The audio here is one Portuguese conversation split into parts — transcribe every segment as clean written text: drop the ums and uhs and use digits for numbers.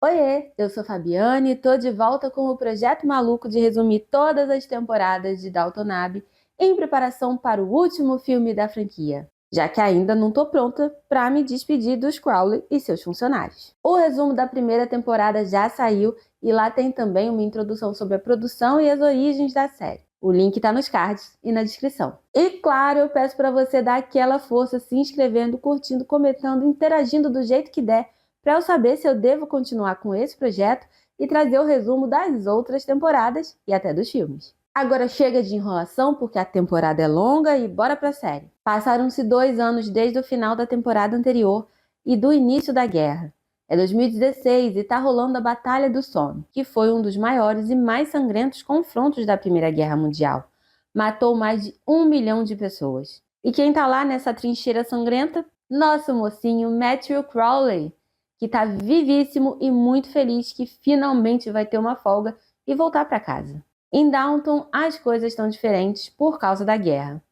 Oiê, eu sou Fabiane e tô de volta com o projeto maluco de resumir todas as temporadas de Downton Abbey em preparação para o último filme da franquia, já que ainda não tô pronta para me despedir dos Crowley e seus funcionários. O resumo da primeira temporada já saiu e lá tem também uma introdução sobre a produção e as origens da série. O link tá nos cards e na descrição. E claro, eu peço para você dar aquela força se inscrevendo, curtindo, comentando, interagindo do jeito que der, para eu saber se eu devo continuar com esse projeto e trazer o resumo das outras temporadas e até dos filmes. Agora chega de enrolação porque a temporada é longa e bora pra série. Passaram-se 2 anos desde o final da temporada anterior e do início da guerra. É 2016 e tá rolando a Batalha do Somme, que foi um dos maiores e mais sangrentos confrontos da Primeira Guerra Mundial. Matou mais de 1 milhão de pessoas. E quem tá lá nessa trincheira sangrenta? Nosso mocinho Matthew Crowley, que tá vivíssimo e muito feliz que finalmente vai ter uma folga e voltar para casa. Em Downton, as coisas estão diferentes por causa da guerra,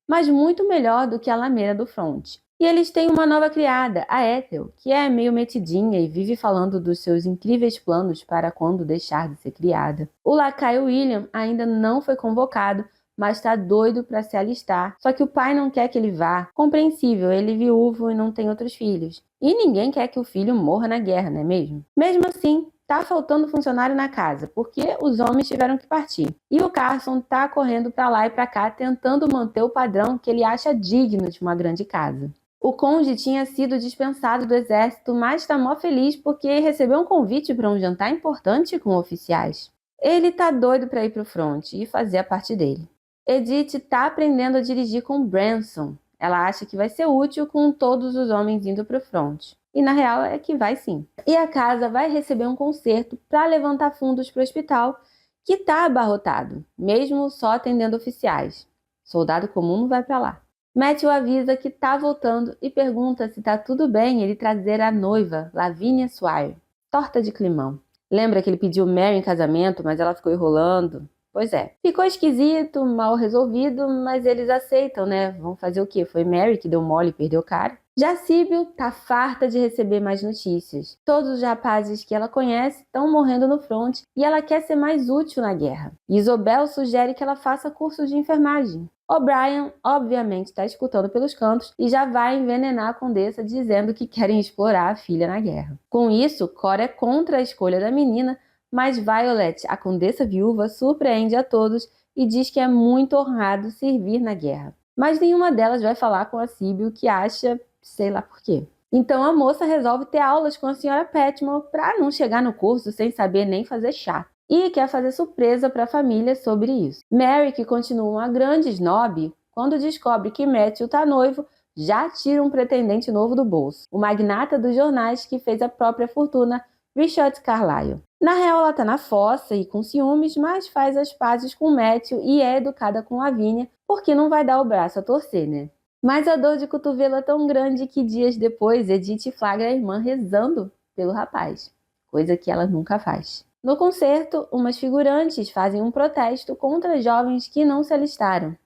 mas muito melhor do que a lameira do Front. E eles têm uma nova criada, a Ethel, que é meio metidinha e vive falando dos seus incríveis planos para quando deixar de ser criada. O lacaio William ainda não foi convocado, mas tá doido para se alistar. Só que o pai não quer que ele vá. Compreensível, ele é viúvo e não tem outros filhos. E ninguém quer que o filho morra na guerra, não é mesmo? Mesmo assim, tá faltando funcionário na casa, porque os homens tiveram que partir. E o Carson tá correndo para lá e para cá, tentando manter o padrão que ele acha digno de uma grande casa. O conde tinha sido dispensado do exército, mas tá mó feliz porque recebeu um convite para um jantar importante com oficiais. Ele tá doido para ir pro front e fazer a parte dele. Edith tá aprendendo a dirigir com Branson. Ela acha que vai ser útil com todos os homens indo pro front. E na real é que vai sim. E a casa vai receber um concerto para levantar fundos pro hospital, que tá abarrotado, mesmo só atendendo oficiais. Soldado comum não vai para lá. Matthew avisa que tá voltando e pergunta se tá tudo bem ele trazer a noiva, Lavinia Swire. Torta de climão. Lembra que ele pediu Mary em casamento, mas ela ficou enrolando? Pois é. Ficou esquisito, mal resolvido, mas eles aceitam, né? Vão fazer o quê? Foi Mary que deu mole e perdeu o cara? Já Síbil tá farta de receber mais notícias. Todos os rapazes que ela conhece estão morrendo no front e ela quer ser mais útil na guerra. Isobel sugere que ela faça cursos de enfermagem. O'Brien, obviamente, está escutando pelos cantos e já vai envenenar a condessa dizendo que querem explorar a filha na guerra. Com isso, Cora é contra a escolha da menina, mas Violet, a condessa viúva, surpreende a todos e diz que é muito honrado servir na guerra. Mas nenhuma delas vai falar com a Síbil, que acha, sei lá por quê. Então a moça resolve ter aulas com a senhora Petmore para não chegar no curso sem saber nem fazer chá. E quer fazer surpresa para a família sobre isso. Mary, que continua uma grande snob, quando descobre que Matthew tá noivo, já tira um pretendente novo do bolso. O magnata dos jornais que fez a própria fortuna, Richard Carlyle. Na real, ela tá na fossa e com ciúmes, mas faz as pazes com Matthew e é educada com Lavínia, porque não vai dar o braço a torcer, né? Mas a dor de cotovelo é tão grande que dias depois Edith flagra a irmã rezando pelo rapaz, coisa que ela nunca faz. No concerto, umas figurantes fazem um protesto contra jovens que não se alistaram.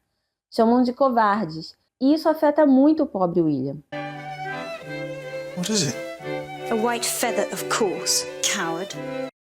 Chamam de covardes, e isso afeta muito o pobre William. What is it? A white feather, of course, coward.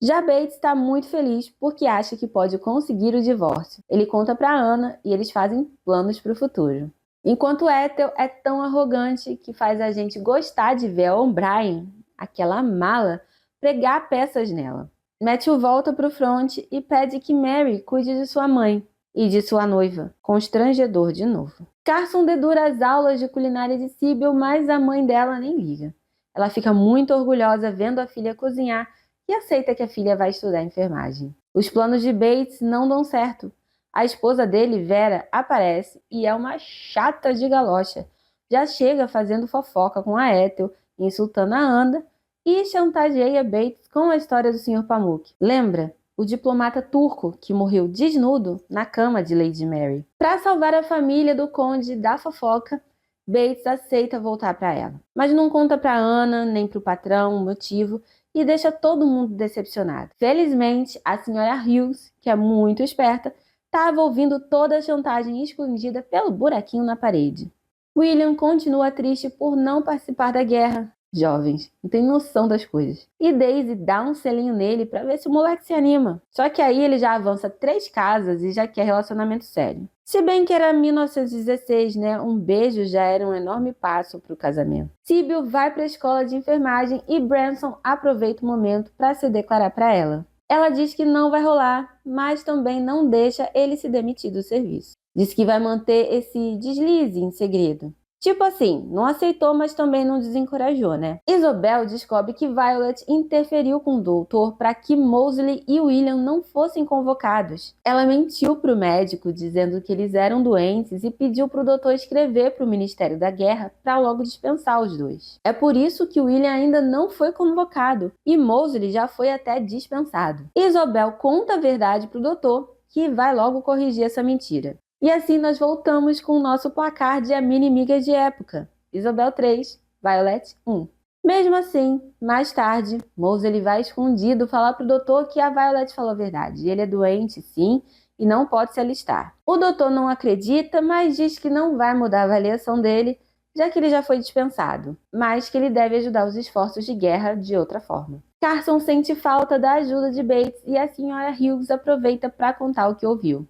Já Bates está muito feliz porque acha que pode conseguir o divórcio. Ele conta para Ana e eles fazem planos para o futuro. Enquanto Ethel é tão arrogante que faz a gente gostar de ver a O'Brien, aquela mala, pregar peças nela. Matthew volta para o front e pede que Mary cuide de sua mãe e de sua noiva. Constrangedor de novo. Carson dedura as aulas de culinária de Sybil, mas a mãe dela nem liga. Ela fica muito orgulhosa vendo a filha cozinhar e aceita que a filha vai estudar enfermagem. Os planos de Bates não dão certo. A esposa dele, Vera, aparece e é uma chata de galocha. Já chega fazendo fofoca com a Ethel, insultando a Ana e chantageia Bates com a história do Sr. Pamuk. Lembra? O diplomata turco que morreu desnudo na cama de Lady Mary. Para salvar a família do conde da fofoca, Bates aceita voltar para ela. Mas não conta para Ana, nem para o patrão, o motivo, e deixa todo mundo decepcionado. Felizmente, a senhora Hughes, que é muito esperta, estava ouvindo toda a chantagem escondida pelo buraquinho na parede. William continua triste por não participar da guerra. Jovens, não tem noção das coisas. E Daisy dá um selinho nele pra ver se o moleque se anima. Só que aí ele já avança 3 casas e já quer relacionamento sério. Se bem que era 1916, né? Um beijo já era um enorme passo pro casamento. Sybil vai pra escola de enfermagem e Branson aproveita o momento pra se declarar pra ela. Ela diz que não vai rolar, mas também não deixa ele se demitir do serviço. Diz que vai manter esse deslize em segredo. Tipo assim, não aceitou, mas também não desencorajou, né? Isobel descobre que Violet interferiu com o doutor para que Moseley e William não fossem convocados. Ela mentiu para o médico, dizendo que eles eram doentes e pediu para o doutor escrever para o Ministério da Guerra para logo dispensar os dois. É por isso que William ainda não foi convocado e Moseley já foi até dispensado. Isobel conta a verdade para o doutor, que vai logo corrigir essa mentira. E assim nós voltamos com o nosso placar de inimigas de época. Isobel 3, Violet 1. Mesmo assim, mais tarde, Moseley vai escondido falar pro doutor que a Violet falou a verdade. Ele é doente, sim, e não pode se alistar. O doutor não acredita, mas diz que não vai mudar a avaliação dele, já que ele já foi dispensado, mas que ele deve ajudar os esforços de guerra de outra forma. Carson sente falta da ajuda de Bates e a senhora Hughes aproveita para contar o que ouviu.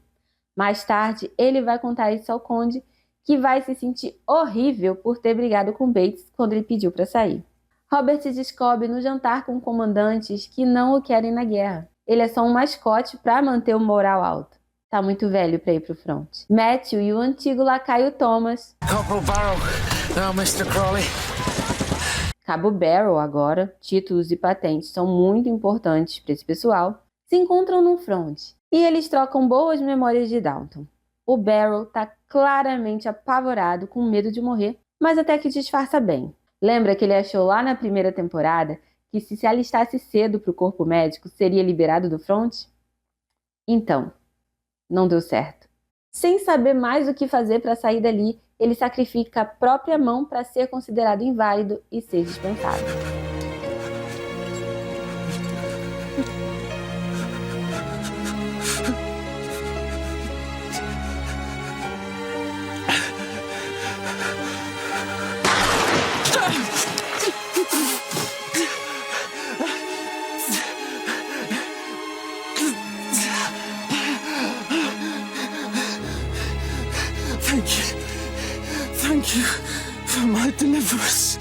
Mais tarde, ele vai contar isso ao Conde, que vai se sentir horrível por ter brigado com Bates quando ele pediu para sair. Robert descobre no jantar com comandantes que não o querem na guerra. Ele é só um mascote para manter o moral alto. Tá muito velho para ir pro front. Matthew e o antigo lacaio Thomas, Corporal Barrow. Now, Mr. Crawley. Cabo Barrow agora, títulos e patentes são muito importantes para esse pessoal, se encontram no front. E eles trocam boas memórias de Dalton. O Barrow tá claramente apavorado, com medo de morrer, mas até que disfarça bem. Lembra que ele achou lá na primeira temporada que se alistasse cedo pro corpo médico, seria liberado do front? Então, não deu certo. Sem saber mais o que fazer para sair dali, ele sacrifica a própria mão para ser considerado inválido e ser dispensado. Thank you for my deliverance.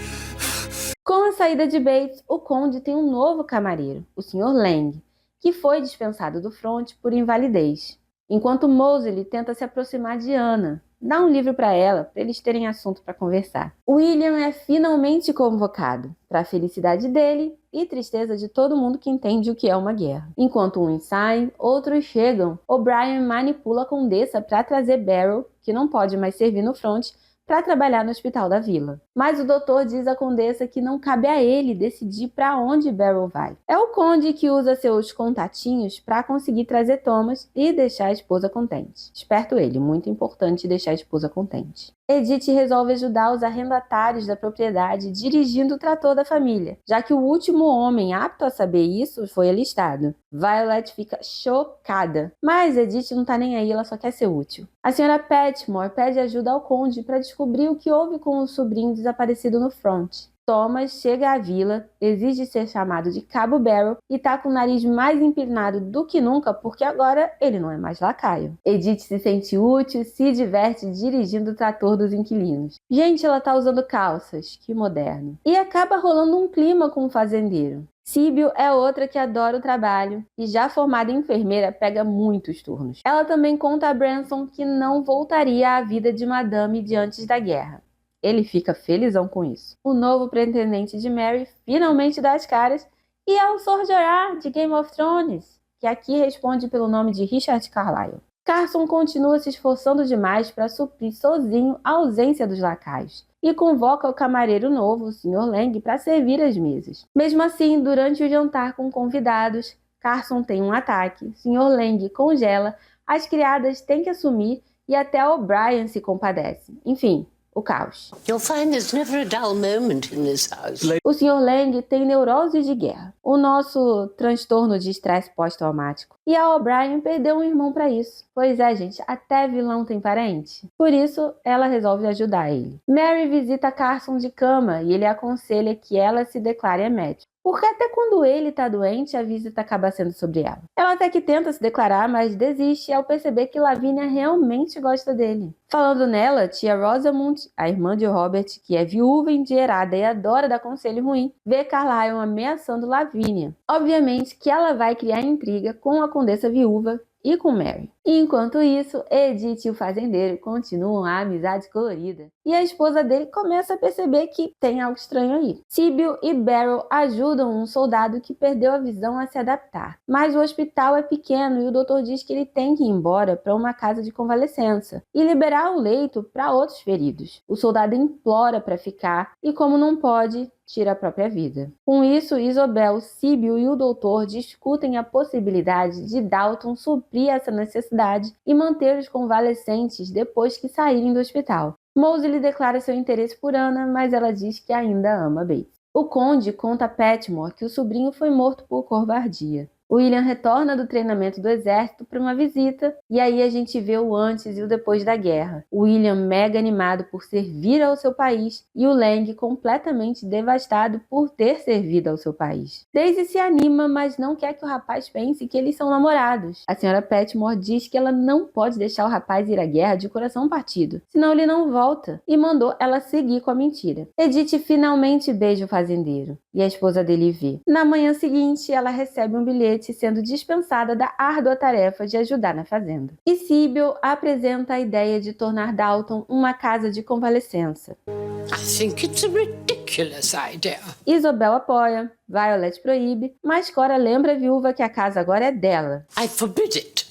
Com a saída de Bates, o Conde tem um novo camareiro, o Sr. Lang, que foi dispensado do front por invalidez. Enquanto Moseley tenta se aproximar de Anna, dá um livro para ela, para eles terem assunto para conversar. William é finalmente convocado, para a felicidade dele e tristeza de todo mundo que entende o que é uma guerra. Enquanto uns saem, outros chegam. O'Brien manipula a Condessa para trazer Barrow, que não pode mais servir no front, para trabalhar no hospital da vila. Mas o doutor diz à Condessa que não cabe a ele decidir para onde Barrow vai. É o Conde que usa seus contatinhos para conseguir trazer Thomas e deixar a esposa contente. Esperto ele, muito importante deixar a esposa contente. Edith resolve ajudar os arrendatários da propriedade dirigindo o trator da família, já que o último homem apto a saber isso foi alistado. Violet fica chocada, mas Edith não tá nem aí, ela só quer ser útil. A senhora Petmore pede ajuda ao conde para descobrir o que houve com o sobrinho desaparecido no front. Thomas chega à vila, exige ser chamado de Cabo Barrow e tá com o nariz mais empinado do que nunca porque agora ele não é mais lacaio. Edith se sente útil e se diverte dirigindo o trator dos inquilinos. Gente, ela tá usando calças, que moderno. E acaba rolando um clima com o fazendeiro. Sybil é outra que adora o trabalho e, já formada em enfermeira, pega muitos turnos. Ela também conta a Branson que não voltaria à vida de madame de antes da guerra. Ele fica felizão com isso. O novo pretendente de Mary finalmente dá as caras e é o Sr. Jorah de Game of Thrones, que aqui responde pelo nome de Richard Carlyle. Carson continua se esforçando demais para suprir sozinho a ausência dos lacaios e convoca o camareiro novo, o Sr. Lang, para servir as mesas. Mesmo assim, durante o jantar com convidados, Carson tem um ataque, Sr. Lang congela, as criadas têm que assumir e até O'Brien se compadece. Enfim, o caos. You'll find there's never a dull moment in this house. O Sr. Lang tem neurose de guerra, o nosso transtorno de estresse pós-traumático. E a O'Brien perdeu um irmão para isso. Pois é, gente, até vilão tem parente. Por isso, ela resolve ajudar ele. Mary visita Carson de cama e ele aconselha que ela se declare a médica. Porque até quando ele tá doente, a visita acaba sendo sobre ela. Ela até que tenta se declarar, mas desiste ao perceber que Lavínia realmente gosta dele. Falando nela, tia Rosamund, a irmã de Robert, que é viúva, endinheirada e adora dar conselho ruim, vê Carlyle ameaçando Lavínia. Obviamente que ela vai criar intriga com a condessa viúva e com Mary. Enquanto isso, Edith e o fazendeiro continuam a amizade colorida. E a esposa dele começa a perceber que tem algo estranho aí. Sybil e Beryl ajudam um soldado que perdeu a visão a se adaptar. Mas o hospital é pequeno e o doutor diz que ele tem que ir embora para uma casa de convalescença e liberar o leito para outros feridos. O soldado implora para ficar e, como não pode, tira a própria vida. Com isso, Isobel, Sybil e o doutor discutem a possibilidade de Dalton suprir essa necessidade e manter os convalescentes depois que saírem do hospital. Moseley declara seu interesse por Anna, mas ela diz que ainda ama Bates. O conde conta a Petmore que o sobrinho foi morto por covardia. William retorna do treinamento do exército para uma visita, e aí a gente vê o antes e o depois da guerra. William mega animado por servir ao seu país e o Lang completamente devastado por ter servido ao seu país. Daisy se anima, mas não quer que o rapaz pense que eles são namorados. A senhora Petmore diz que ela não pode deixar o rapaz ir à guerra de coração partido, senão ele não volta, e mandou ela seguir com a mentira. Edith finalmente beija o fazendeiro, e a esposa dele vê. Na manhã seguinte, ela recebe um bilhete sendo dispensada da árdua tarefa de ajudar na fazenda. E Sybil apresenta a ideia de tornar Dalton uma casa de convalescença. I think it's a ridiculous idea. Isobel apoia, Violet proíbe, mas Cora lembra a viúva que a casa agora é dela. I forbid it.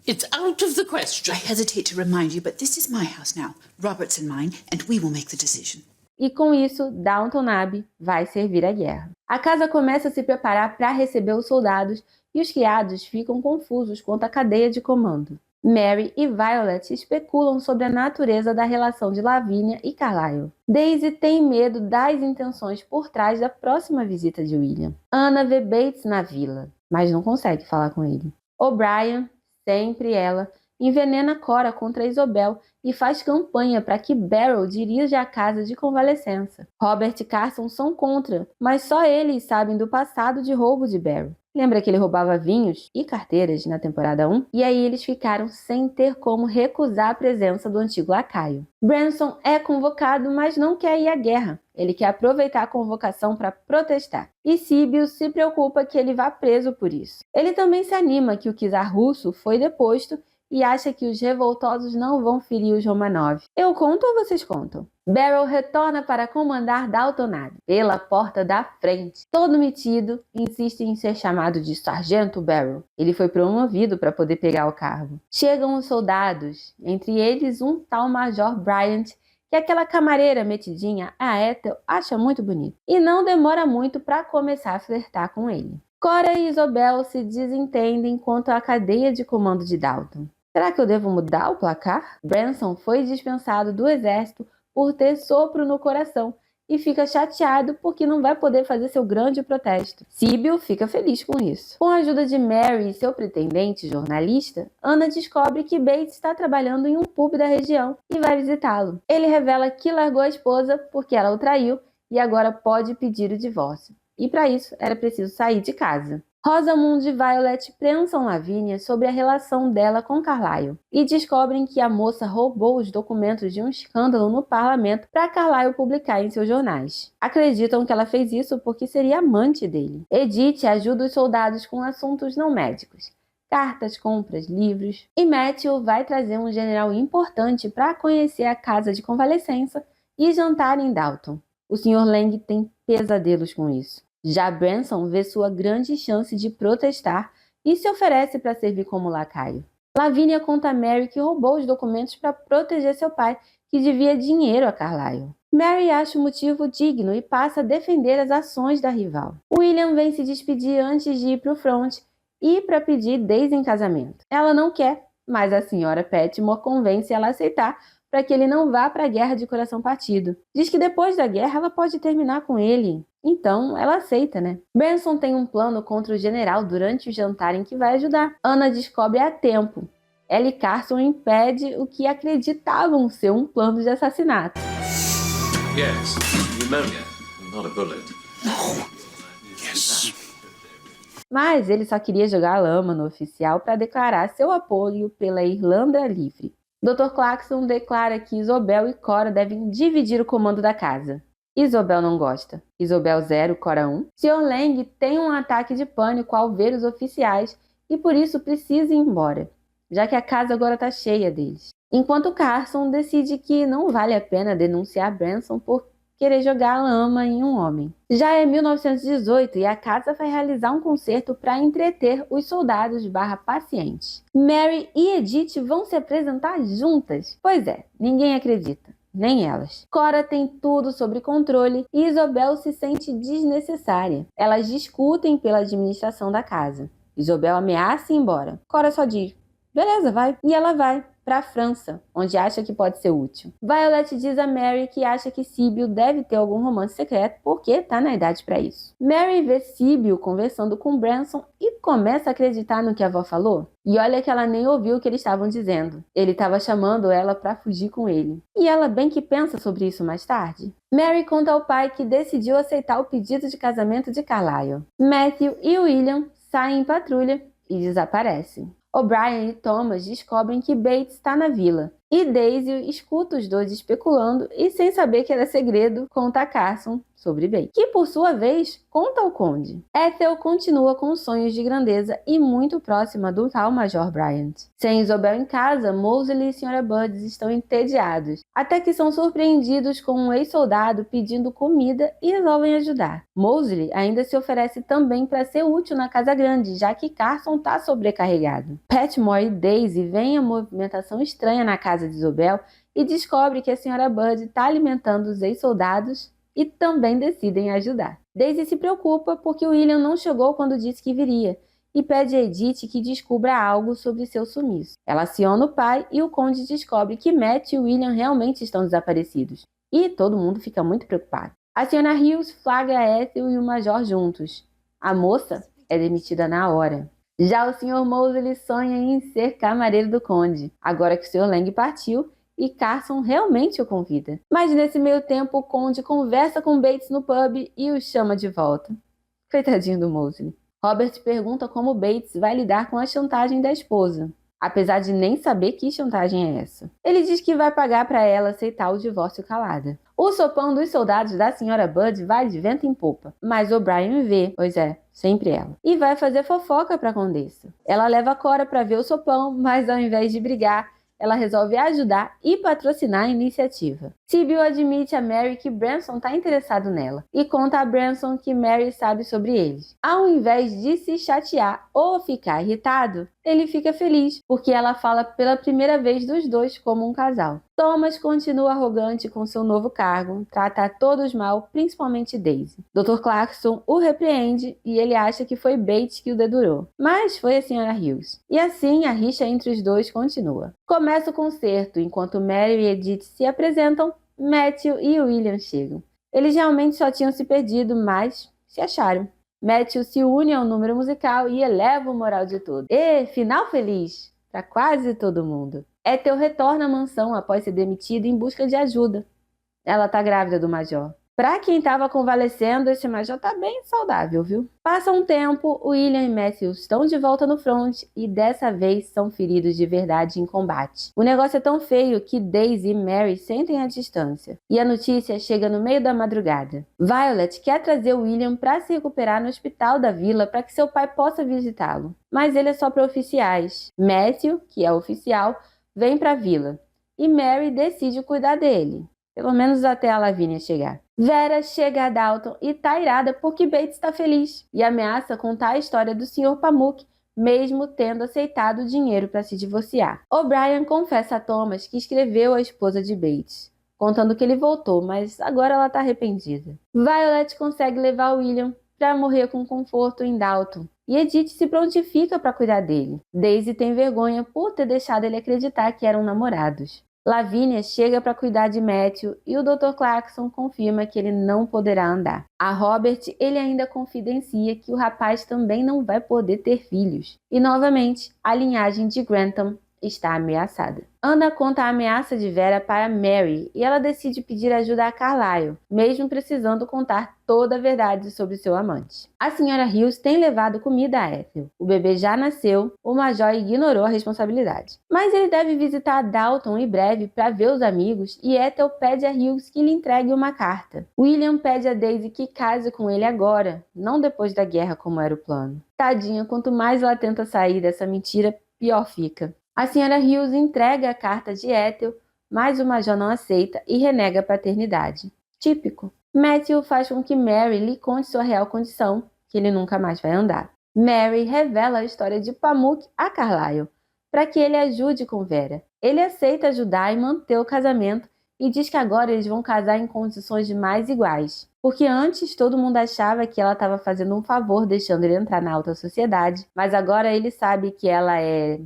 It's out of the question. I hesitate to remind you, but this is my house now, Robert's and mine, and we will make the decision. E com isso, Downton Abbey vai servir a guerra. A casa começa a se preparar para receber os soldados e os criados ficam confusos quanto à cadeia de comando. Mary e Violet especulam sobre a natureza da relação de Lavínia e Carlyle. Daisy tem medo das intenções por trás da próxima visita de William. Anna vê Bates na vila, mas não consegue falar com ele. O'Brien, sempre ela, envenena Cora contra Isobel e faz campanha para que Beryl dirija a casa de convalescença. Robert e Carson são contra, mas só eles sabem do passado de roubo de Beryl. Lembra que ele roubava vinhos e carteiras na temporada 1? E aí eles ficaram sem ter como recusar a presença do antigo lacaio. Branson é convocado, mas não quer ir à guerra. Ele quer aproveitar a convocação para protestar. E Sybil se preocupa que ele vá preso por isso. Ele também se anima que o czar russo foi deposto e acha que os revoltosos não vão ferir os Romanov. Eu conto ou vocês contam? Beryl retorna para comandar Downton Abbey pela porta da frente. Todo metido, insiste em ser chamado de Sargento Beryl. Ele foi promovido para poder pegar o cargo. Chegam os soldados, entre eles um tal Major Bryant, que aquela camareira metidinha, a Ethel, acha muito bonito. E não demora muito para começar a flertar com ele. Cora e Isobel se desentendem quanto à cadeia de comando de Dalton. Será que eu devo mudar o placar? Branson foi dispensado do exército por ter sopro no coração e fica chateado porque não vai poder fazer seu grande protesto. Sybil fica feliz com isso. Com a ajuda de Mary e seu pretendente jornalista, Anna descobre que Bates está trabalhando em um pub da região e vai visitá-lo. Ele revela que largou a esposa porque ela o traiu e agora pode pedir o divórcio. E para isso era preciso sair de casa. Rosamund e Violet prensam Lavínia sobre a relação dela com Carlyle e descobrem que a moça roubou os documentos de um escândalo no parlamento para Carlyle publicar em seus jornais. Acreditam que ela fez isso porque seria amante dele. Edith ajuda os soldados com assuntos não médicos, cartas, compras, livros, e Matthew vai trazer um general importante para conhecer a casa de convalescença e jantar em Dalton. O Sr. Lang tem pesadelos com isso. Já Branson vê sua grande chance de protestar e se oferece para servir como lacaio. Lavínia conta a Mary que roubou os documentos para proteger seu pai, que devia dinheiro a Carlyle. Mary acha o motivo digno e passa a defender as ações da rival. William vem se despedir antes de ir para o front e para pedir Daisy em casamento. Ela não quer, mas a senhora Petmore convence ela a aceitar para que ele não vá para a guerra de coração partido. Diz que depois da guerra ela pode terminar com ele. Então, ela aceita, né? Branson tem um plano contra o general durante o jantar em que vai ajudar. Anna descobre a tempo. Ela e Carson impedem o que acreditavam ser um plano de assassinato. Yes, pneumonia, not a bullet. Yes. Mas ele só queria jogar a lama no oficial para declarar seu apoio pela Irlanda livre. Dr. Clarkson declara que Isobel e Cora devem dividir o comando da casa. Isobel não gosta. Isobel 0, Cora 1. Sr. Lang tem um ataque de pânico ao ver os oficiais e por isso precisa ir embora, já que a casa agora está cheia deles. Enquanto Carson decide que não vale a pena denunciar Branson por querer jogar lama em um homem. Já é 1918 e a casa vai realizar um concerto para entreter os soldados/pacientes. Mary e Edith vão se apresentar juntas. Pois é, ninguém acredita, nem elas. Cora tem tudo sob controle e Isobel se sente desnecessária. Elas discutem pela administração da casa. Isobel ameaça ir embora. Cora só diz, beleza, vai. E ela vai para a França, onde acha que pode ser útil. Violet diz a Mary que acha que Sybil deve ter algum romance secreto porque está na idade para isso. Mary vê Sybil conversando com Branson e começa a acreditar no que a avó falou. E olha que ela nem ouviu o que eles estavam dizendo. Ele estava chamando ela para fugir com ele. E ela bem que pensa sobre isso mais tarde. Mary conta ao pai que decidiu aceitar o pedido de casamento de Carlyle. Matthew e William saem em patrulha e desaparecem. O'Brien e Thomas descobrem que Bates está na vila, e Daisy escuta os dois especulando e, sem saber que era segredo, conta a Carson sobre Bates, que por sua vez conta ao Conde. Ethel continua com sonhos de grandeza e muito próxima do tal Major Bryant. Sem Isobel em casa, Moseley e Sra. Budds estão entediados, até que são surpreendidos com um ex-soldado pedindo comida e resolvem ajudar. Moseley ainda se oferece também para ser útil na Casa Grande, já que Carson está sobrecarregado. Patmore e Daisy veem a movimentação estranha na casa de Isobel e descobrem que a Sra. Budd está alimentando os ex-soldados e também decidem ajudar. Daisy se preocupa porque William não chegou quando disse que viria e pede a Edith que descubra algo sobre seu sumiço. Ela aciona o pai e o conde descobre que Matt e William realmente estão desaparecidos e todo mundo fica muito preocupado. A Sra. Hughes flagra Ethel e o Major juntos. A moça é demitida na hora. Já o Sr. Moseley sonha em ser camareiro do conde, agora que o Sr. Lang partiu e Carson realmente o convida. Mas nesse meio tempo o conde conversa com Bates no pub e o chama de volta. Coitadinho do Moseley. Robert pergunta como Bates vai lidar com a chantagem da esposa, apesar de nem saber que chantagem é essa. Ele diz que vai pagar para ela aceitar o divórcio calada. O sopão dos soldados da Sra. Budd vai de vento em popa, mas O'Brien vê, pois é, sempre ela, e vai fazer fofoca para a Condessa. Ela leva a Cora para ver o sopão, mas ao invés de brigar, ela resolve ajudar e patrocinar a iniciativa. Sybil admite a Mary que Branson está interessado nela e conta a Branson que Mary sabe sobre eles. Ao invés de se chatear ou ficar irritado, ele fica feliz porque ela fala pela primeira vez dos dois como um casal. Thomas continua arrogante com seu novo cargo, trata a todos mal, principalmente Daisy. Dr. Clarkson o repreende e ele acha que foi Bates que o dedurou, mas foi a Sra. Hughes. E assim a rixa entre os dois continua. Começa o concerto, enquanto Mary e Edith se apresentam, Matthew e William chegam. Eles realmente só tinham se perdido, mas se acharam. Matthew se une ao número musical e eleva o moral de todos. E final feliz para quase todo mundo. Ethel retorna à mansão após ser demitida em busca de ajuda. Ela tá grávida do Major. Pra quem tava convalescendo, esse Major tá bem saudável, viu? Passa um tempo, William e Matthew estão de volta no front e dessa vez são feridos de verdade em combate. O negócio é tão feio que Daisy e Mary sentem a distância. E a notícia chega no meio da madrugada. Violet quer trazer William para se recuperar no hospital da vila para que seu pai possa visitá-lo. Mas ele é só para oficiais. Matthew, que é oficial, vem para a vila. E Mary decide cuidar dele. Pelo menos até a Lavínia chegar. Vera chega a Dalton e tá irada porque Bates está feliz e ameaça contar a história do Sr. Pamuk, mesmo tendo aceitado o dinheiro para se divorciar. O'Brien confessa a Thomas que escreveu a esposa de Bates, contando que ele voltou, mas agora ela tá arrependida. Violet consegue levar William para morrer com conforto em Dalton e Edith se prontifica para cuidar dele. Daisy tem vergonha por ter deixado ele acreditar que eram namorados. Lavínia chega para cuidar de Matthew e o Dr. Clarkson confirma que ele não poderá andar. A Robert, ele ainda confidencia que o rapaz também não vai poder ter filhos. E novamente, a linhagem de Grantham está ameaçada. Anna conta a ameaça de Vera para Mary e ela decide pedir ajuda a Carlyle, mesmo precisando contar toda a verdade sobre seu amante. A Sra. Hughes tem levado comida a Ethel. O bebê já nasceu, o Major ignorou a responsabilidade. Mas ele deve visitar Dalton em breve para ver os amigos e Ethel pede a Hughes que lhe entregue uma carta. William pede a Daisy que case com ele agora, não depois da guerra como era o plano. Tadinha, quanto mais ela tenta sair dessa mentira, pior fica. A Sra. Hughes entrega a carta de Ethel, mas o Major não aceita e renega a paternidade. Típico. Matthew faz com que Mary lhe conte sua real condição, que ele nunca mais vai andar. Mary revela a história de Pamuk a Carlyle, para que ele ajude com Vera. Ele aceita ajudar e manter o casamento e diz que agora eles vão casar em condições mais iguais. Porque antes todo mundo achava que ela estava fazendo um favor deixando ele entrar na alta sociedade, mas agora ele sabe que ela é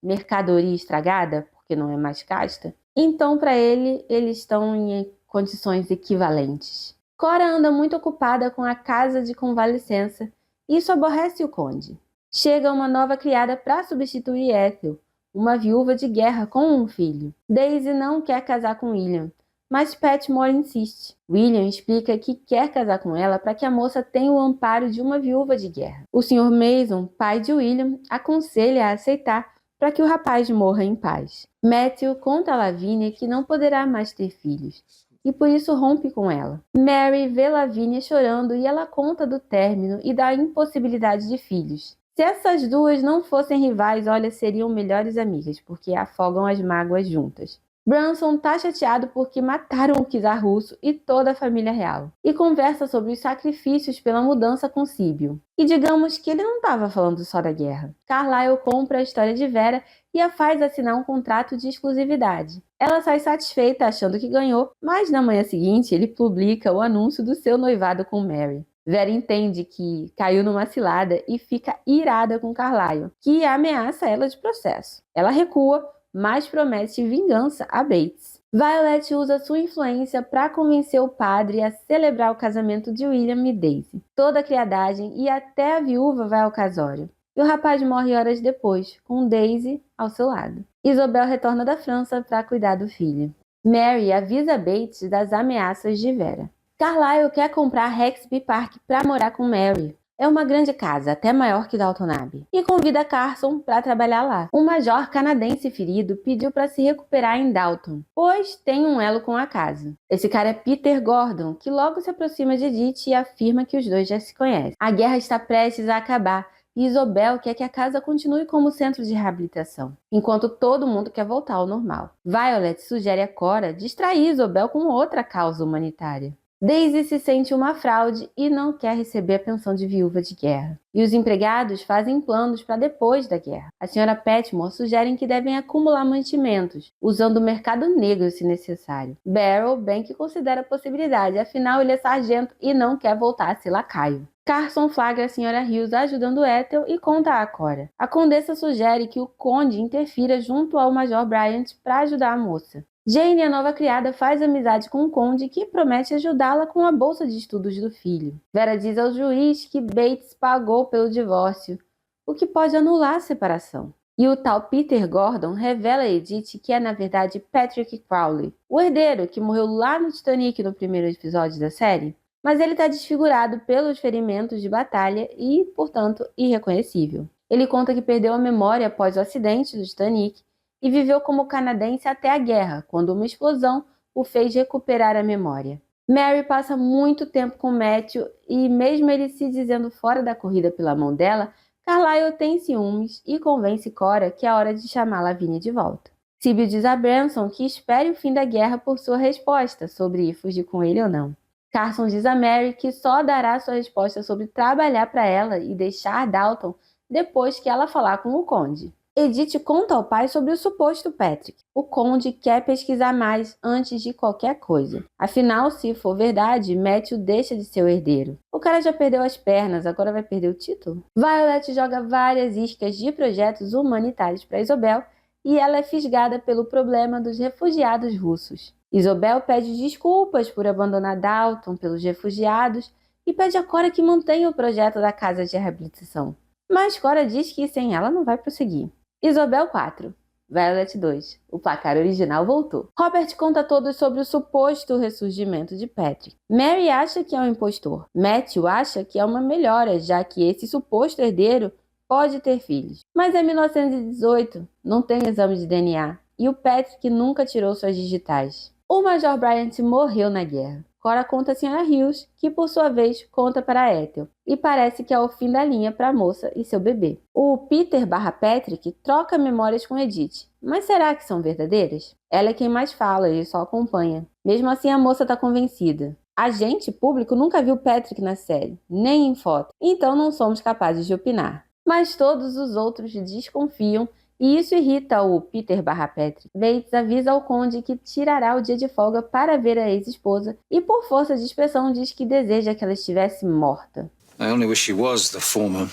mercadoria estragada, porque não é mais casta. Então, para ele, eles estão em condições equivalentes. Cora anda muito ocupada com a casa de convalescença e isso aborrece o conde. Chega uma nova criada para substituir Ethel, uma viúva de guerra com um filho. Daisy não quer casar com William, mas Patmore insiste. William explica que quer casar com ela para que a moça tenha o amparo de uma viúva de guerra. O Sr. Mason, pai de William, aconselha a aceitar para que o rapaz morra em paz. Matthew conta a Lavínia que não poderá mais ter filhos, e por isso rompe com ela. Mary vê Lavínia chorando e ela conta do término e da impossibilidade de filhos. Se essas duas não fossem rivais, olha, seriam melhores amigas, porque afogam as mágoas juntas. Branson tá chateado porque mataram o czar russo e toda a família real, e conversa sobre os sacrifícios pela mudança com Síbio. E digamos que ele não estava falando só da guerra. Carlyle compra a história de Vera e a faz assinar um contrato de exclusividade. Ela sai satisfeita achando que ganhou, mas na manhã seguinte ele publica o anúncio do seu noivado com Mary. Vera entende que caiu numa cilada e fica irada com Carlyle, que ameaça ela de processo. Ela recua, mas promete vingança a Bates. Violet usa sua influência para convencer o padre a celebrar o casamento de William e Daisy. Toda a criadagem e até a viúva vai ao casório. E o rapaz morre horas depois, com Daisy ao seu lado. Isobel retorna da França para cuidar do filho. Mary avisa Bates das ameaças de Vera. Carlyle quer comprar Hexby Park para morar com Mary. É uma grande casa, até maior que Downton Abbey, e convida Carson para trabalhar lá. Um major canadense ferido pediu para se recuperar em Dalton, pois tem um elo com a casa. Esse cara é Peter Gordon, que logo se aproxima de Edith e afirma que os dois já se conhecem. A guerra está prestes a acabar e Isobel quer que a casa continue como centro de reabilitação, enquanto todo mundo quer voltar ao normal. Violet sugere a Cora distrair Isobel com outra causa humanitária. Daisy se sente uma fraude e não quer receber a pensão de viúva de guerra. E os empregados fazem planos para depois da guerra. A Sra. Patmore sugere que devem acumular mantimentos, usando o mercado negro se necessário. Barrow bem que considera a possibilidade, afinal ele é sargento e não quer voltar a ser lacaio. Carson flagra a Sra. Hughes ajudando Ethel e conta a Cora. A condessa sugere que o conde interfira junto ao Major Bryant para ajudar a moça. Jane, a nova criada, faz amizade com o conde que promete ajudá-la com a bolsa de estudos do filho. Vera diz ao juiz que Bates pagou pelo divórcio, o que pode anular a separação. E o tal Peter Gordon revela a Edith que é, na verdade, Patrick Crowley, o herdeiro que morreu lá no Titanic no primeiro episódio da série. Mas ele está desfigurado pelos ferimentos de batalha e, portanto, irreconhecível. Ele conta que perdeu a memória após o acidente do Titanic e viveu como canadense até a guerra, quando uma explosão o fez recuperar a memória. Mary passa muito tempo com Matthew e, mesmo ele se dizendo fora da corrida pela mão dela, Carlyle tem ciúmes e convence Cora que é hora de chamar Lavínia de volta. Síbio diz a Branson que espere o fim da guerra por sua resposta sobre ir fugir com ele ou não. Carson diz a Mary que só dará sua resposta sobre trabalhar para ela e deixar Dalton depois que ela falar com o conde. Edith conta ao pai sobre o suposto Patrick. O conde quer pesquisar mais antes de qualquer coisa. Afinal, se for verdade, Matthew deixa de ser o herdeiro. O cara já perdeu as pernas, agora vai perder o título? Violet joga várias iscas de projetos humanitários para Isobel e ela é fisgada pelo problema dos refugiados russos. Isobel pede desculpas por abandonar Dalton pelos refugiados e pede a Cora que mantenha o projeto da casa de reabilitação. Mas Cora diz que sem ela não vai prosseguir. Isobel 4. Violet 2. O placar original voltou. Robert conta a todos sobre o suposto ressurgimento de Patrick. Mary acha que é um impostor. Matthew acha que é uma melhora, já que esse suposto herdeiro pode ter filhos. Mas é 1918, não tem exame de DNA, e o Patrick nunca tirou suas digitais. O Major Bryant morreu na guerra. Cora conta a Sra. Hughes, que por sua vez conta para Ethel, e parece que é o fim da linha para a moça e seu bebê. O Peter/Patrick troca memórias com Edith, mas será que são verdadeiras? Ela é quem mais fala e só acompanha. Mesmo assim, a moça está convencida. A gente, público, nunca viu Patrick na série, nem em foto, então não somos capazes de opinar. Mas todos os outros desconfiam e isso irrita o Peter/Patrick. Bates avisa ao conde que tirará o dia de folga para ver a ex-esposa e por força de expressão diz que deseja que ela estivesse morta. I only wish she was the former,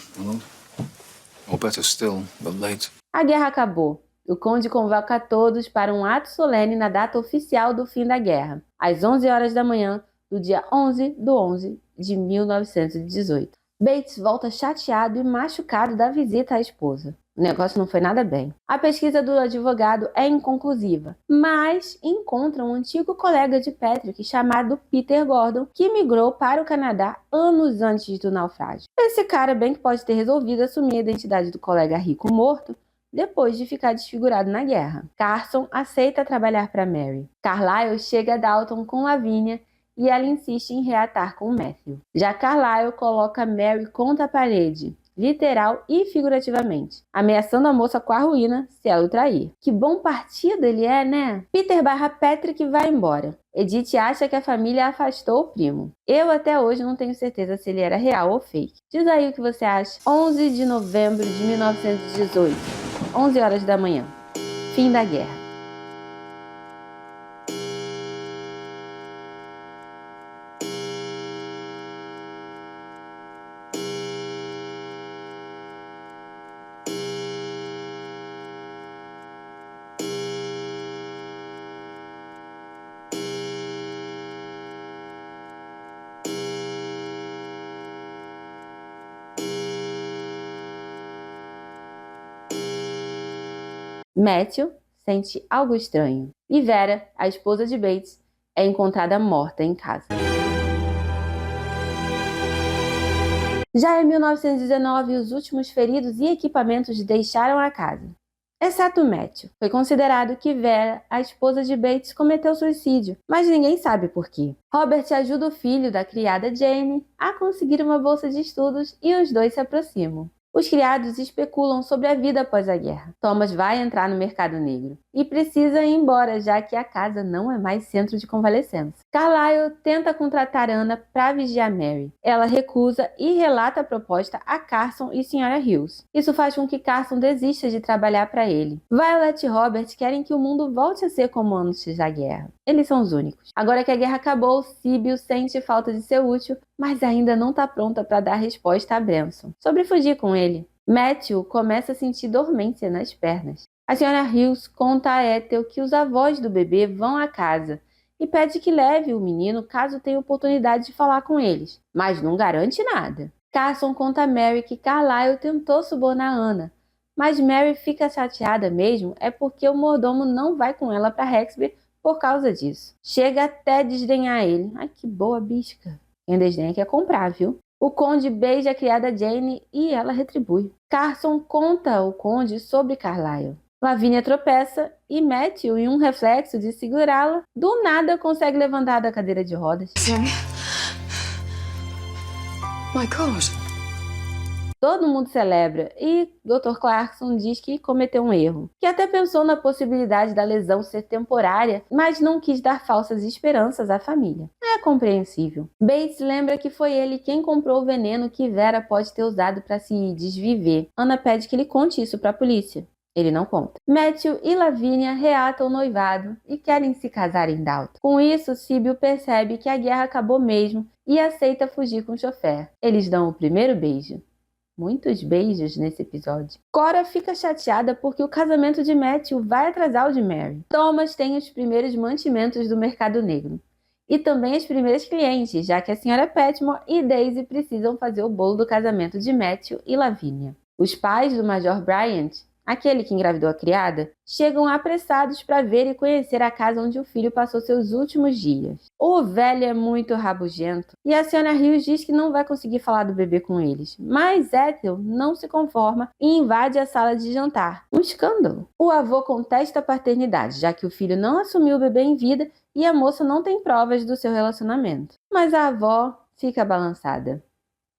or better still, but late. A guerra acabou. O conde convoca todos para um ato solene na data oficial do fim da guerra, às 11 horas da manhã do dia 11/11 de 1918. Bates volta chateado e machucado da visita à esposa. O negócio não foi nada bem. A pesquisa do advogado é inconclusiva, mas encontra um antigo colega de Patrick chamado Peter Gordon, que migrou para o Canadá anos antes do naufrágio. Esse cara bem que pode ter resolvido assumir a identidade do colega rico morto depois de ficar desfigurado na guerra. Carson aceita trabalhar para Mary. Carlyle chega a Dalton com Lavínia e ela insiste em reatar com Matthew. Já Carlyle coloca Mary contra a parede, literal e figurativamente, ameaçando a moça com a ruína se ela o trair. Que bom partido ele é, né? Peter/Patrick vai embora. Edith acha que a família afastou o primo. Eu até hoje não tenho certeza se ele era real ou fake. Diz aí o que você acha. 11 de novembro de 1918, 11 horas da manhã. Fim da guerra. Matthew sente algo estranho e Vera, a esposa de Bates, é encontrada morta em casa. Já em 1919, os últimos feridos e equipamentos deixaram a casa, exceto Matthew. Foi considerado que Vera, a esposa de Bates, cometeu suicídio, mas ninguém sabe por quê. Robert ajuda o filho da criada Jane a conseguir uma bolsa de estudos e os dois se aproximam. Os criados especulam sobre a vida após a guerra. Thomas vai entrar no mercado negro e precisa ir embora, já que a casa não é mais centro de convalescença. Carlyle tenta contratar Anna para vigiar Mary. Ela recusa e relata a proposta a Carson e Sra. Hughes. Isso faz com que Carson desista de trabalhar para ele. Violet e Robert querem que o mundo volte a ser como antes da guerra. Eles são os únicos. Agora que a guerra acabou, Sibyl sente falta de ser útil, mas ainda não está pronta para dar resposta a Branson sobre fugir com ele. Matthew começa a sentir dormência nas pernas. A Sra. Hughes conta a Ethel que os avós do bebê vão à casa e pede que leve o menino caso tenha oportunidade de falar com eles, mas não garante nada. Carson conta a Mary que Carlyle tentou subornar Anna, mas Mary fica chateada mesmo é porque o mordomo não vai com ela para Hexby por causa disso. Chega até desdenhar ele. Ai, que boa bisca. Quem desdenha quer comprar, viu? O conde beija a criada Jane e ela retribui. Carson conta ao conde sobre Carlyle. Lavínia tropeça e Matthew, em um reflexo de segurá-la, do nada consegue levantar da cadeira de rodas. My God. Todo mundo celebra e Dr. Clarkson diz que cometeu um erro, que até pensou na possibilidade da lesão ser temporária, mas não quis dar falsas esperanças à família. É compreensível. Bates lembra que foi ele quem comprou o veneno que Vera pode ter usado para se desviver. Anna pede que ele conte isso para a polícia. Ele não conta. Matthew e Lavínia reatam o noivado e querem se casar em Dalton. Com isso, Sibyl percebe que a guerra acabou mesmo e aceita fugir com o chofer. Eles dão o primeiro beijo. Muitos beijos nesse episódio. Cora fica chateada porque o casamento de Matthew vai atrasar o de Mary. Thomas tem os primeiros mantimentos do mercado negro. E também as primeiras clientes, já que a Sra. Petmore e Daisy precisam fazer o bolo do casamento de Matthew e Lavínia. Os pais do Major Bryant, aquele que engravidou a criada, chegam apressados para ver e conhecer a casa onde o filho passou seus últimos dias. O velho é muito rabugento e a Sra. Hughes diz que não vai conseguir falar do bebê com eles, mas Ethel não se conforma e invade a sala de jantar. Um escândalo. O avô contesta a paternidade, já que o filho não assumiu o bebê em vida e a moça não tem provas do seu relacionamento. Mas a avó fica balançada.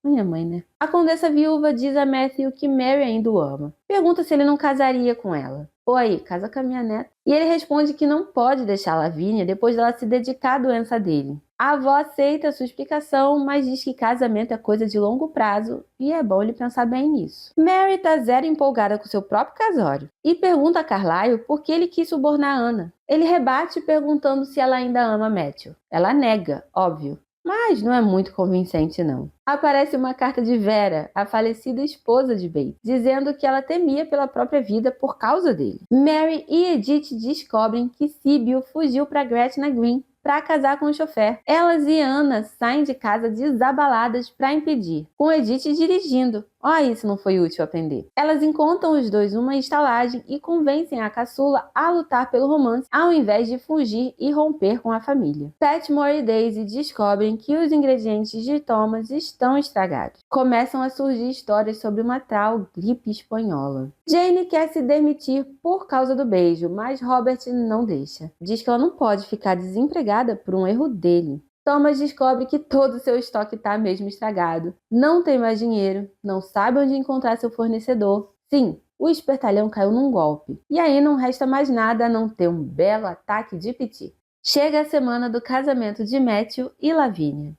Minha mãe, né? A condessa viúva diz a Matthew que Mary ainda o ama. Pergunta se ele não casaria com ela. Oi, casa com a minha neta. E ele responde que não pode deixar Lavínia depois dela se dedicar à doença dele. A avó aceita a sua explicação, mas diz que casamento é coisa de longo prazo e é bom ele pensar bem nisso. Mary tá zero empolgada com seu próprio casório e pergunta a Carlyle por que ele quis subornar Anna. Ele rebate perguntando se ela ainda ama Matthew. Ela nega, óbvio. Mas não é muito convincente, não. Aparece uma carta de Vera, a falecida esposa de Bates, dizendo que ela temia pela própria vida por causa dele. Mary e Edith descobrem que Sibyl fugiu para Gretna Green para casar com o chofer. Elas e Anna saem de casa desabaladas para impedir, com Edith dirigindo. Isso não foi útil aprender. Elas encontram os dois numa estalagem e convencem a caçula a lutar pelo romance ao invés de fugir e romper com a família. Petmore e Daisy descobrem que os ingredientes de Thomas estão estragados. Começam a surgir histórias sobre uma tal gripe espanhola. Jane quer se demitir por causa do beijo, mas Robert não deixa. Diz que ela não pode ficar desempregada por um erro dele. Thomas descobre que todo o seu estoque está mesmo estragado. Não tem mais dinheiro, não sabe onde encontrar seu fornecedor. Sim, o espertalhão caiu num golpe. E aí não resta mais nada a não ter um belo ataque de piti. Chega a semana do casamento de Matthew e Lavínia.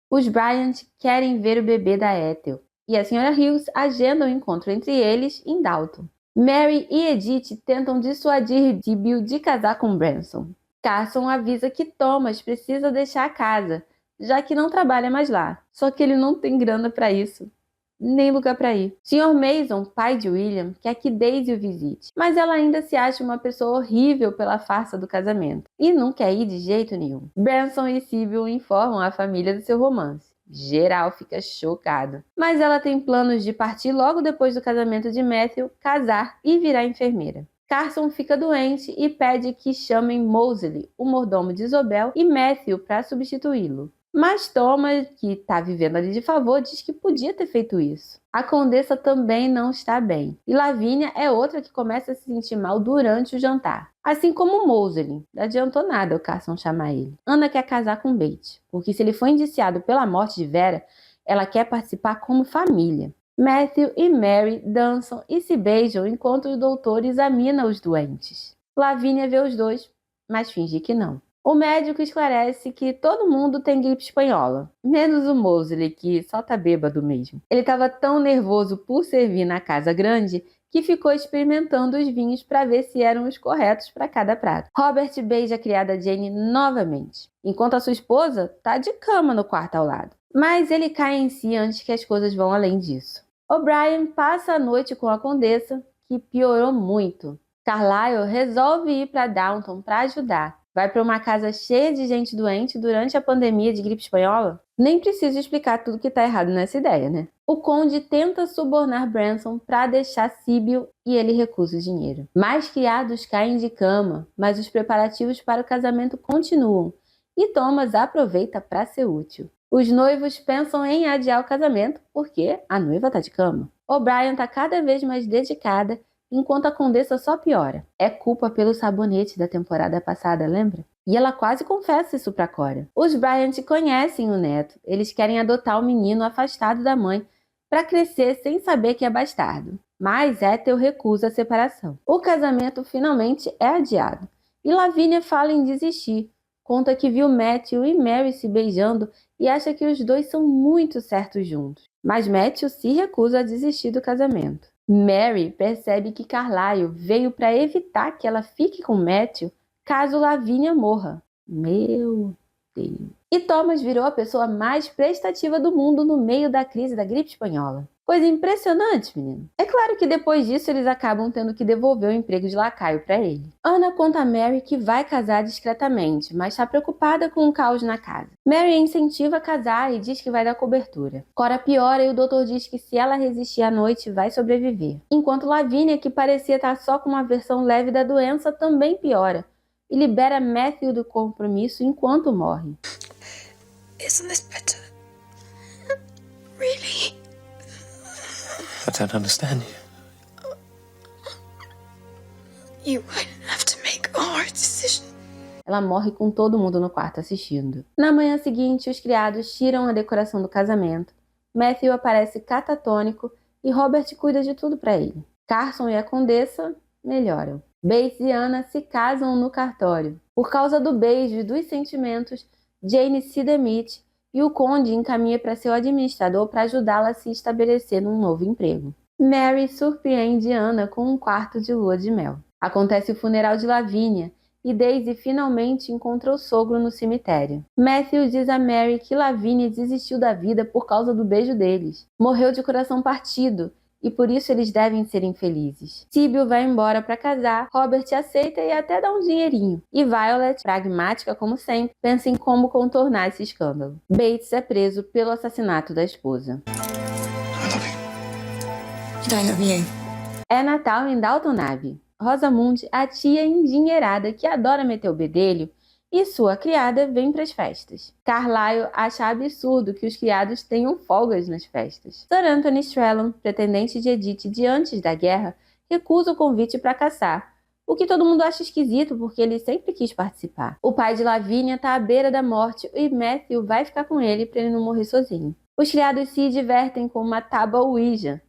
Os Bryant querem ver o bebê da Ethel, e a Sra. Hughes agenda um encontro entre eles em Dalton. Mary e Edith tentam dissuadir Sibyl de casar com Branson. Carson avisa que Thomas precisa deixar a casa, já que não trabalha mais lá. Só que ele não tem grana para isso, nem lugar para ir. Sr. Mason, pai de William, quer que Daisy o visite, mas ela ainda se acha uma pessoa horrível pela farsa do casamento e não quer ir de jeito nenhum. Branson e Sibyl informam a família do seu romance. Geral fica chocado. Mas ela tem planos de partir logo depois do casamento de Matthew, casar e virar enfermeira. Carson fica doente e pede que chamem Moseley, o mordomo de Isobel, e Matthew para substituí-lo. Mas Thomas, que está vivendo ali de favor, diz que podia ter feito isso. A condessa também não está bem. E Lavínia é outra que começa a se sentir mal durante o jantar. Assim como Moseley. Não adiantou nada o Carson chamar ele. Anna quer casar com Bates, porque se ele foi indiciado pela morte de Vera, ela quer participar como família. Matthew e Mary dançam e se beijam enquanto o doutor examina os doentes. Lavínia vê os dois, mas finge que não. O médico esclarece que todo mundo tem gripe espanhola, menos o Moseley, que só tá bêbado mesmo. Ele estava tão nervoso por servir na casa grande que ficou experimentando os vinhos para ver se eram os corretos para cada prato. Robert beija a criada Jane novamente, enquanto a sua esposa tá de cama no quarto ao lado. Mas ele cai em si antes que as coisas vão além disso. O'Brien passa a noite com a condessa, que piorou muito. Carlyle resolve ir para Downton para ajudar. Vai para uma casa cheia de gente doente durante a pandemia de gripe espanhola? Nem preciso explicar tudo que está errado nessa ideia, né? O conde tenta subornar Branson para deixar Sibyl e ele recusa o dinheiro. Mais criados caem de cama, mas os preparativos para o casamento continuam e Thomas aproveita para ser útil. Os noivos pensam em adiar o casamento porque a noiva está de cama. O'Brien está cada vez mais dedicada, enquanto a condessa só piora. É culpa pelo sabonete da temporada passada, lembra? E ela quase confessa isso para Cora. Os Bryant conhecem o neto. Eles querem adotar o menino afastado da mãe para crescer sem saber que é bastardo. Mas Ethel recusa a separação. O casamento finalmente é adiado. E Lavínia fala em desistir. Conta que viu Matthew e Mary se beijando e acha que os dois são muito certos juntos. Mas Matthew se recusa a desistir do casamento. Mary percebe que Carlyle veio para evitar que ela fique com Matthew caso Lavínia morra. Meu Deus. E Thomas virou a pessoa mais prestativa do mundo no meio da crise da gripe espanhola. Coisa impressionante, menino. É claro que depois disso eles acabam tendo que devolver o emprego de lacaio para ele. Ana conta a Mary que vai casar discretamente, mas está preocupada com o caos na casa. Mary a incentiva a casar e diz que vai dar cobertura. Cora piora e o doutor diz que se ela resistir à noite, vai sobreviver. Enquanto Lavínia, que parecia estar só com uma versão leve da doença, também piora e libera Matthew do compromisso enquanto morre. Isn't this better? Really? I don't understand you. You won't have to make a hard decision. Ela morre com todo mundo no quarto assistindo. Na manhã seguinte, os criados tiram a decoração do casamento. Matthew aparece catatônico e Robert cuida de tudo para ele. Carson e a Condessa melhoram. Bates e Anna se casam no cartório. Por causa do beijo e dos sentimentos, Jane se demite e o Conde encaminha para seu administrador para ajudá-la a se estabelecer num novo emprego. Mary surpreende Anna com um quarto de lua de mel. Acontece o funeral de Lavínia e Daisy finalmente encontra o sogro no cemitério. Matthew diz a Mary que Lavínia desistiu da vida por causa do beijo deles. Morreu de coração partido e por isso eles devem ser infelizes. Sybil vai embora para casar, Robert aceita e até dá um dinheirinho. E Violet, pragmática como sempre, pensa em como contornar esse escândalo. Bates é preso pelo assassinato da esposa. And I love you. É Natal em Downton Abbey. Rosamund, a tia endinheirada que adora meter o bedelho, e sua criada vem para as festas. Carlyle acha absurdo que os criados tenham folgas nas festas. Sir Anthony Strellan, pretendente de Edith de antes da guerra, recusa o convite para caçar, o que todo mundo acha esquisito porque ele sempre quis participar. O pai de Lavínia está à beira da morte e Matthew vai ficar com ele para ele não morrer sozinho. Os criados se divertem com uma tábua Ouija.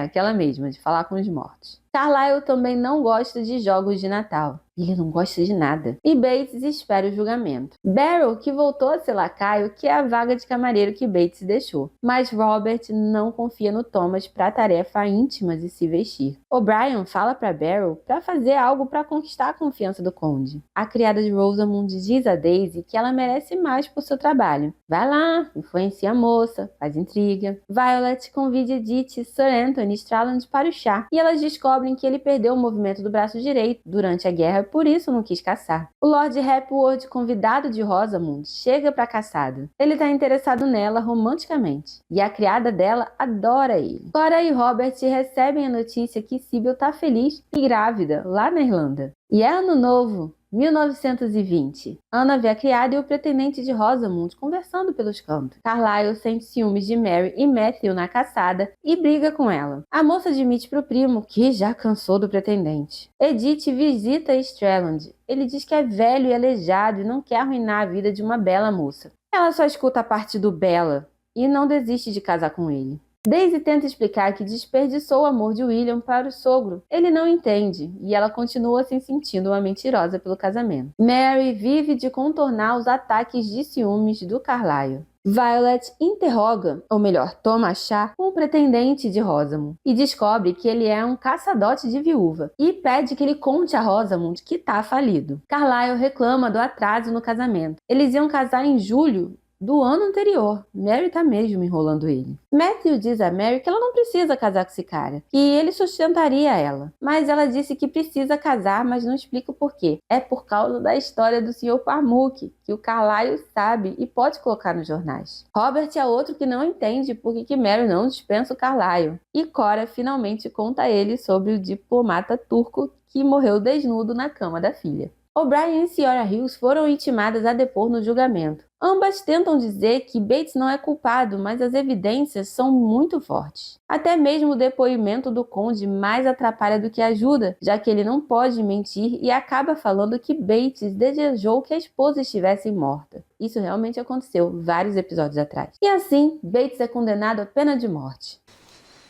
Aquela mesma, de falar com os mortos. Carlyle também não gosta de jogos de Natal. Ele não gosta de nada. E Bates espera o julgamento. Beryl, que voltou a ser lacaio, quer a vaga de camareiro que Bates deixou. Mas Robert não confia no Thomas para a tarefa íntima de se vestir. O'Brien fala para Beryl para fazer algo para conquistar a confiança do conde. A criada de Rosamund diz a Daisy que ela merece mais por seu trabalho. Vai lá, influencia a moça, faz intriga. Violet convida Edith e Sir Anthony Stralland para o chá. E elas descobrem que ele perdeu o movimento do braço direito durante a guerra, por isso não quis caçar. O Lord Hepworth, convidado de Rosamund, chega para a caçada. Ele está interessado nela romanticamente, e a criada dela adora ele. Cora e Robert recebem a notícia que Sybil está feliz e grávida lá na Irlanda. E é ano novo, 1920. Anna vê a criada e o pretendente de Rosamund conversando pelos cantos. Carlyle sente ciúmes de Mary e Matthew na caçada e briga com ela. A moça admite pro primo que já cansou do pretendente. Edith visita Stralland. Ele diz que é velho e aleijado e não quer arruinar a vida de uma bela moça. Ela só escuta a parte do bela e não desiste de casar com ele. Daisy tenta explicar que desperdiçou o amor de William para o sogro. Ele não entende, e ela continua se sentindo uma mentirosa pelo casamento. Mary vive de contornar os ataques de ciúmes do Carlyle. Violet interroga, ou melhor, toma chá, com o pretendente de Rosamund e descobre que ele é um caçadote de viúva e pede que ele conte a Rosamund que tá falido. Carlyle reclama do atraso no casamento. Eles iam casar em julho do ano anterior. Mary tá mesmo enrolando ele. Matthew diz a Mary que ela não precisa casar com esse cara, que ele sustentaria ela. Mas ela disse que precisa casar, mas não explica o porquê. É por causa da história do Sr. Parmuck, que o Carlyle sabe e pode colocar nos jornais. Robert é outro que não entende por que Mary não dispensa o Carlyle. E Cora finalmente conta a ele sobre o diplomata turco que morreu desnudo na cama da filha. O'Brien e Sra. Hills foram intimadas a depor no julgamento. Ambas tentam dizer que Bates não é culpado, mas as evidências são muito fortes. Até mesmo o depoimento do conde mais atrapalha do que ajuda, já que ele não pode mentir e acaba falando que Bates desejou que a esposa estivesse morta. Isso realmente aconteceu vários episódios atrás. E assim, Bates é condenado à pena de morte.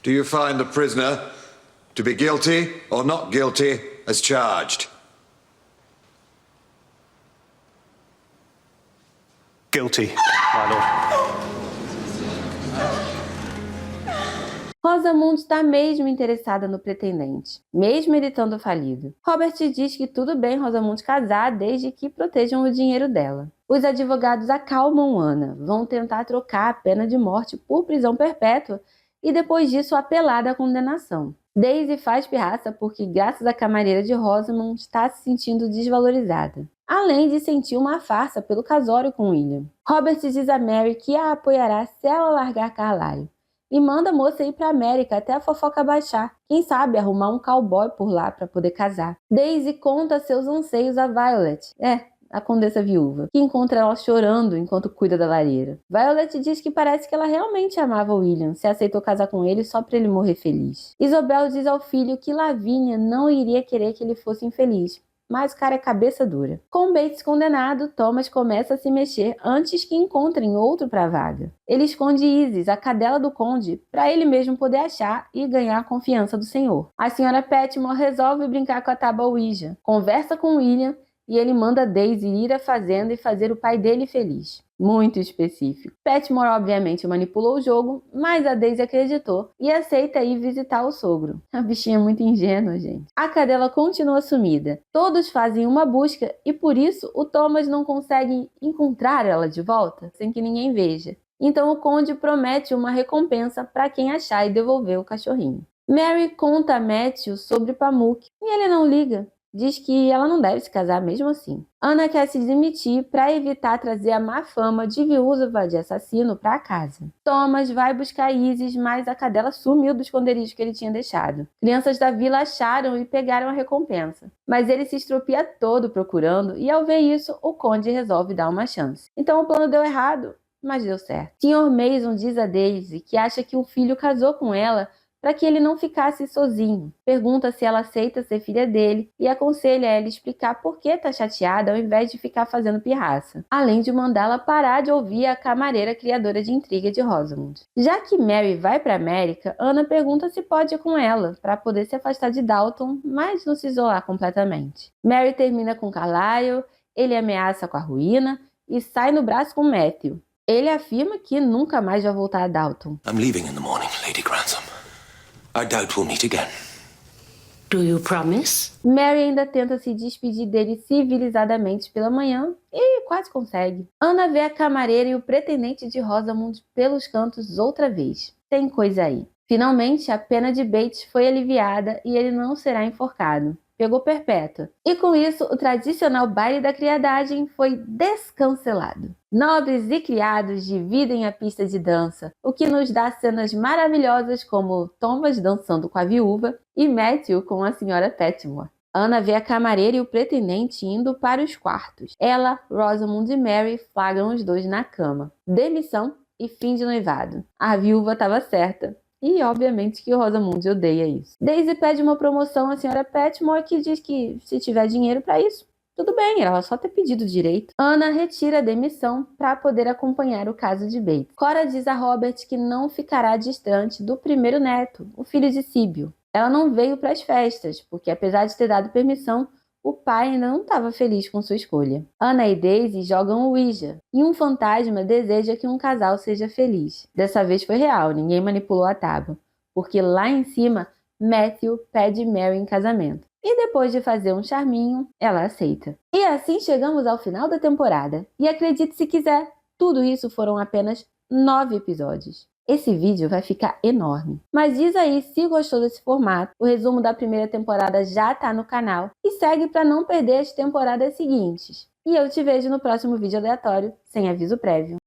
Do you find the prisoner to be guilty or not guilty as charged? Guilty, my lord. Rosamund está mesmo interessada no pretendente, mesmo ele estando falido. Robert diz que tudo bem Rosamund casar desde que protejam o dinheiro dela. Os advogados acalmam Anna, vão tentar trocar a pena de morte por prisão perpétua e depois disso apelar da condenação. Daisy faz pirraça porque, graças à camareira de Rosamund, está se sentindo desvalorizada, além de sentir uma farsa pelo casório com William. Robert diz a Mary que a apoiará se ela largar Carlyle, e manda a moça ir para a América até a fofoca baixar. Quem sabe arrumar um cowboy por lá para poder casar. Daisy conta seus anseios a Violet, a condessa viúva, que encontra ela chorando enquanto cuida da lareira. Violet diz que parece que ela realmente amava William, se aceitou casar com ele só para ele morrer feliz. Isobel diz ao filho que Lavínia não iria querer que ele fosse infeliz, mas o cara é cabeça dura. Com Bates condenado, Thomas começa a se mexer antes que encontrem outro para a vaga. Ele esconde Isis, a cadela do conde, para ele mesmo poder achar e ganhar a confiança do senhor. A senhora Petmore resolve brincar com a tábua Ouija, conversa com William e ele manda Daisy ir à fazenda e fazer o pai dele feliz. Muito específico. Petmore obviamente manipulou o jogo, mas a Daisy acreditou e aceita ir visitar o sogro. A bichinha é muito ingênua, gente. A cadela continua sumida. Todos fazem uma busca e por isso o Thomas não consegue encontrar ela de volta, sem que ninguém veja. Então o conde promete uma recompensa para quem achar e devolver o cachorrinho. Mary conta a Matthew sobre Pamuk e ele não liga. Diz que ela não deve se casar mesmo assim. Anna quer se demitir para evitar trazer a má fama de viúva de assassino para casa. Thomas vai buscar Isis, mas a cadela sumiu do esconderijo que ele tinha deixado. Crianças da vila acharam e pegaram a recompensa, mas ele se estropia todo procurando e ao ver isso, o conde resolve dar uma chance. Então o plano deu errado, mas deu certo. Sr. Mason diz a Daisy que acha que o filho casou com ela para que ele não ficasse sozinho. Pergunta se ela aceita ser filha dele e aconselha ela a explicar por que está chateada ao invés de ficar fazendo pirraça, além de mandá-la parar de ouvir a camareira criadora de intriga de Rosamund. Já que Mary vai para a América, Anna pergunta se pode ir com ela, para poder se afastar de Dalton, mas não se isolar completamente. Mary termina com Carlyle, ele ameaça com a ruína e sai no braço com Matthew. Ele afirma que nunca mais vai voltar a Dalton. I'm leaving in the morning, Lady Grantham. I doubt we'll meet again. Do you promise? Mary ainda tenta se despedir dele civilizadamente pela manhã e quase consegue. Anna vê a camareira e o pretendente de Rosamund pelos cantos outra vez. Tem coisa aí. Finalmente, a pena de Bates foi aliviada e ele não será enforcado. Pegou perpétua. E com isso, o tradicional baile da criadagem foi descancelado. Nobres e criados dividem a pista de dança, o que nos dá cenas maravilhosas como Thomas dançando com a viúva e Matthew com a senhora Petmore. Anna vê a camareira e o pretendente indo para os quartos. Ela, Rosamund e Mary flagram os dois na cama. Demissão e fim de noivado. A viúva estava certa. E, obviamente, que Rosamund odeia isso. Daisy pede uma promoção à senhora Petmore, que diz que, se tiver dinheiro para isso, tudo bem, ela só ter pedido direito. Anna retira a demissão para poder acompanhar o caso de Bates. Cora diz a Robert que não ficará distante do primeiro neto, o filho de Síbio. Ela não veio para as festas, porque, apesar de ter dado permissão, o pai ainda não estava feliz com sua escolha. Anna e Daisy jogam o Ouija, e um fantasma deseja que um casal seja feliz. Dessa vez foi real, ninguém manipulou a tábua, porque lá em cima, Matthew pede Mary em casamento. E depois de fazer um charminho, ela aceita. E assim chegamos ao final da temporada. E acredite se quiser, tudo isso foram apenas 9 episódios. Esse vídeo vai ficar enorme. Mas diz aí se gostou desse formato. O resumo da primeira temporada já tá no canal. E segue para não perder as temporadas seguintes. E eu te vejo no próximo vídeo aleatório, sem aviso prévio.